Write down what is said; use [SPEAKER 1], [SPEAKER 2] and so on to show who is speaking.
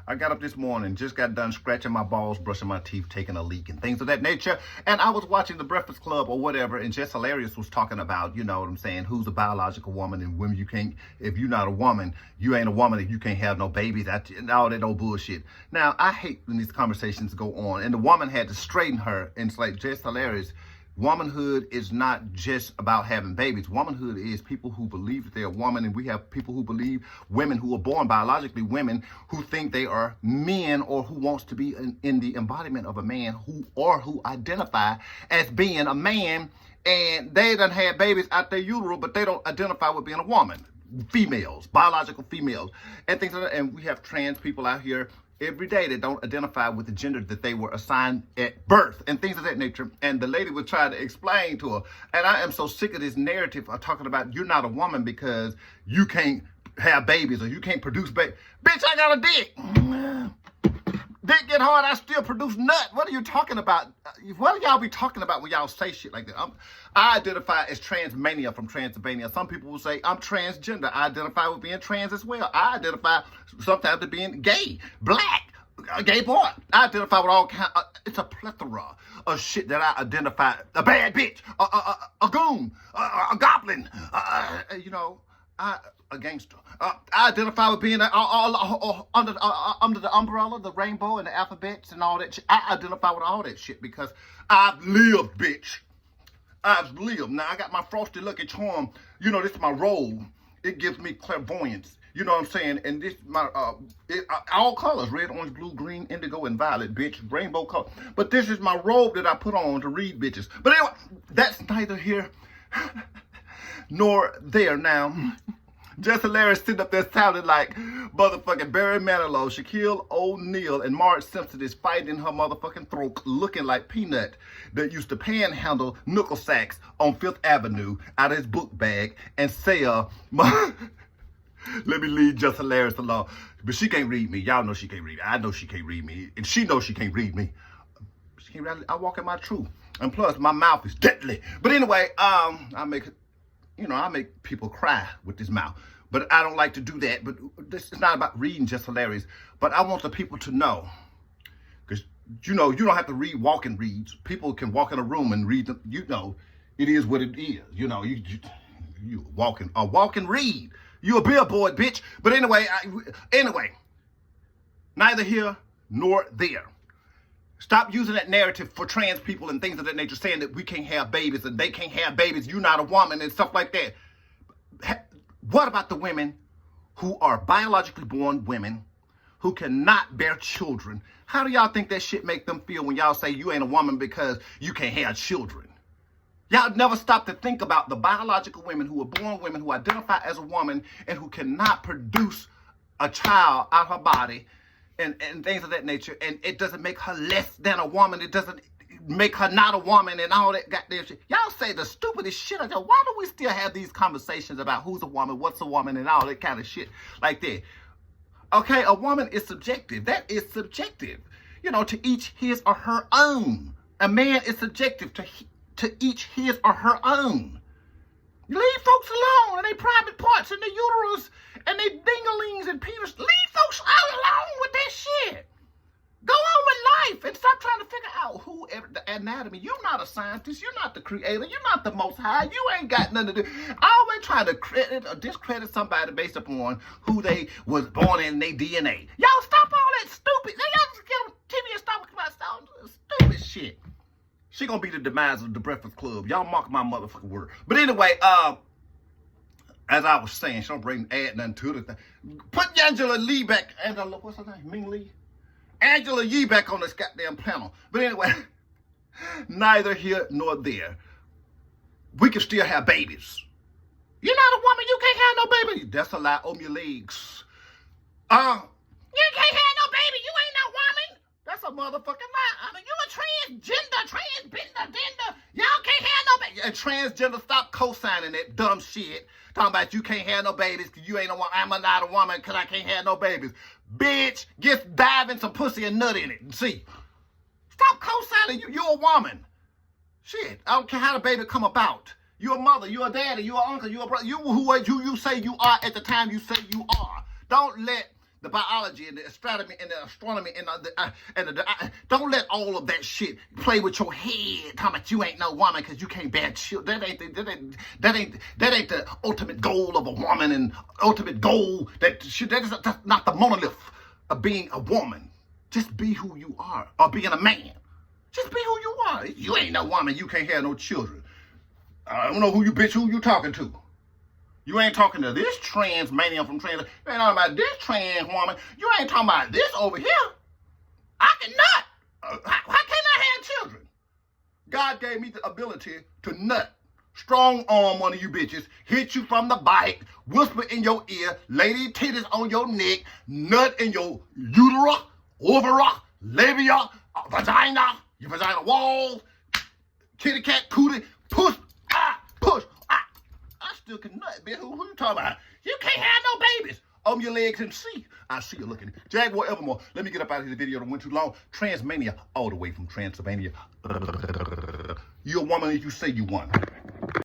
[SPEAKER 1] I got up this morning, just got done scratching my balls, brushing my teeth, taking a leak, and things of that nature. And I was watching The Breakfast Club or whatever, and Jess Hilarious was talking about, you know what I'm saying, who's a biological woman and women you can't, if you're not a woman, you ain't a woman if you can't have no babies, and all that old bullshit. Now, I hate when these conversations go on, and the woman had to straighten her, and it's like, Jess Hilarious, womanhood is not just about having babies. Womanhood is people who believe that they're a woman, and we have people who believe, women who are born biologically women, who think they are men or who wants to be in the embodiment of a man, who identify as being a man, and they done had babies out their utero, but they don't identify with being a woman. Females, biological females, and things like that. And we have trans people out here every day that don't identify with the gender that they were assigned at birth and things of that nature. And the lady was trying to explain to her, and I am so sick of this narrative of talking about you're not a woman because you can't have babies or you can't produce babies. Bitch, I got a dick. Dick get hard, I still produce nut. What are you talking about? What do y'all be talking about when y'all say shit like that? I identify as transmania from Transylvania. Some people will say I'm transgender. I identify with being trans as well. I identify sometimes with being gay, black, a gay boy. I identify with all kinds. It's a plethora of shit that I identify. A bad bitch, a goon, a goblin, a gangster. I identify with being under the umbrella, the rainbow, and the alphabets and all that shit. I identify with all that shit because I've lived, bitch. I've lived. Now, I got my Frosty Lucky Charm. You know, this is my robe. It gives me clairvoyance. You know what I'm saying? And this, my, all colors, red, orange, blue, green, indigo, and violet, bitch, rainbow color. But this is my robe that I put on to read bitches. But anyway, that's neither here nor there now. Jess Hilarious sitting up there sounding like motherfucking Barry Manilow, Shaquille O'Neal, and Marge Simpson is fighting in her motherfucking throat, looking like Peanut that used to panhandle nickel sacks on Fifth Avenue out of his book bag and sell. Let me leave Jess Hilarious alone. But she can't read me. Y'all know she can't read me. I know she can't read me. And she knows she can't read me. She can't read me. I walk in my truth. And plus, my mouth is deadly. But anyway, I make people cry with this mouth. But I don't like to do that. But this is not about reading Just Hilarious. But I want the people to know. Because, you don't have to read walking reads. People can walk in a room and read them. It is what it is. You walk and read. You a billboard, bitch. But anyway, neither here nor there. Stop using that narrative for trans people and things of that nature, saying that we can't have babies and they can't have babies, you're not a woman and stuff like that. What about the women who are biologically born women who cannot bear children? How do y'all think that shit make them feel when y'all say you ain't a woman because you can't have children? Y'all never stop to think about the biological women who are born women who identify as a woman and who cannot produce a child out her body and things of that nature, and it doesn't make her less than a woman. It doesn't make her not a woman and all that goddamn shit. Y'all say the stupidest shit. Why do we still have these conversations about who's a woman, what's a woman, and all that kind of shit like that? Okay, a woman is subjective. That is subjective. To each his or her own. A man is subjective to each his or her own. Leave folks alone and they private parts and their uterus and their dinglings and penis. Leave folks all alone with that shit. Go on with life and stop trying to figure out the anatomy. You're not a scientist. You're not the creator. You're not the most high. You ain't got nothing to do. Always trying to credit or discredit somebody based upon who they was born in their DNA. Y'all stop all that stupid. Y'all just get on TV and stop about stupid shit. She gonna be the demise of the Breakfast Club. Y'all mark my motherfucking word. But anyway, as I was saying, she don't bring add nothing to it. Put Angela Lee back. Angela, what's her name? Ming Lee? Angela Yee back on this goddamn panel. But anyway, neither here nor there. We can still have babies. You're not a woman. You can't have no baby. That's a lie on your legs. You can't have no baby. You ain't no woman. That's a motherfucking lie. You a transgender. Y'all can't have no baby. And transgender, stop co-signing that dumb shit. Talking about you can't have no babies because you ain't a woman. I'm not a woman because I can't have no babies. Bitch, just dive in some pussy and nut in it and see. Stop co-signing. You're a woman. Shit, I don't care how the baby come about. You're a mother, you're a daddy, you're an uncle, you're a brother. You who you say you are at the time you say you are. Don't let the biology and the astronomy and the astronomy and don't let all of that shit play with your head. Talking about you ain't no woman because you can't bear children. That ain't the ultimate goal of a woman and ultimate goal that's not the monolith of being a woman. Just be who you are, or being a man. Just be who you are. You ain't no woman. You can't have no children. I don't know who you talking to. You ain't talking to this trans man from trans. You ain't talking about this trans woman. You ain't talking about this over here. I cannot. How can I have children? God gave me the ability to nut. Strong arm one of you bitches, hit you from the bike, whisper in your ear, lady titties on your neck, nut in your utera, overa, labia, vagina, your vagina walls, kitty cat cootie, push, push. I still can nut, bitch. Who you talking about? You can't have no babies. Open your legs and see. I see you looking. Jaguar Evermore. Let me get up out of this video that went too long. Transmania, all the way from Transylvania. You're a woman if you say you won.